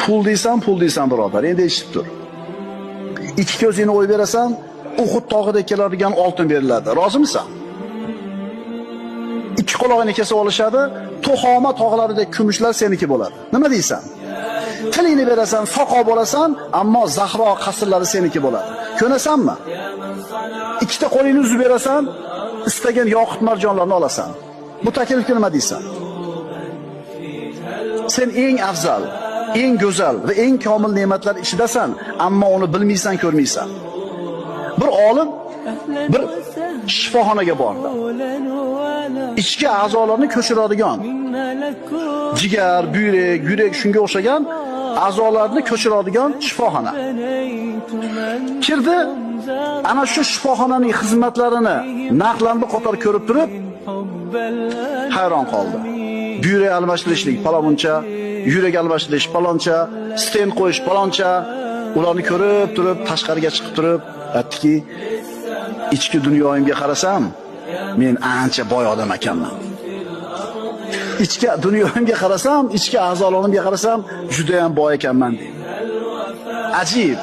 Pul deysan birodar. Endi eshitib tur. Ikki ko'zingni o'yib berasan, Uhud tog'ida keladigan oltin beriladi. Rozimisan? Ikki quloqni kesib olishadi, Tuhoma tog'laridagi kumushlar seniki bo'ladi. Nima deysan? Tilingni berasan, soqov bo'lasan, ammo Zahro qasrlari seniki bo'ladi. Ko'nasanmi? Ikkita qo'lingni uzib berasan, istagan yoqut marjonlarni olasan. Bu taklifga nima deysan? Sen eng afzal, eng go'zal va eng komil ne'matlar ichidasan, ammo uni bilmaysan, ko'rmaysan. Bir olim bir shifoxonaga bordi. Ichki a'zolarni ko'chiradigan jigar, buyrak, yurak shunga o'xshagan a'zolarni ko'chiradigan shifoxona. Kirdi, ana shu shifoxonaning xizmatlarini naqlandi qator ko'rib turib hayron qoldi. Buyrak almashtirishlik paloncha, yurak almashtirish paloncha, stent qo'yish paloncha, ularni ko'rib turib tashqariga chiqib turib aytdiki, ichki dunyoyimga qarasam, men ancha boy odam ekanman. Ichki dunyoyimga qarasam, ichki a'zolarimga qarasam, juda ham boy ekanman deydi. Ajib.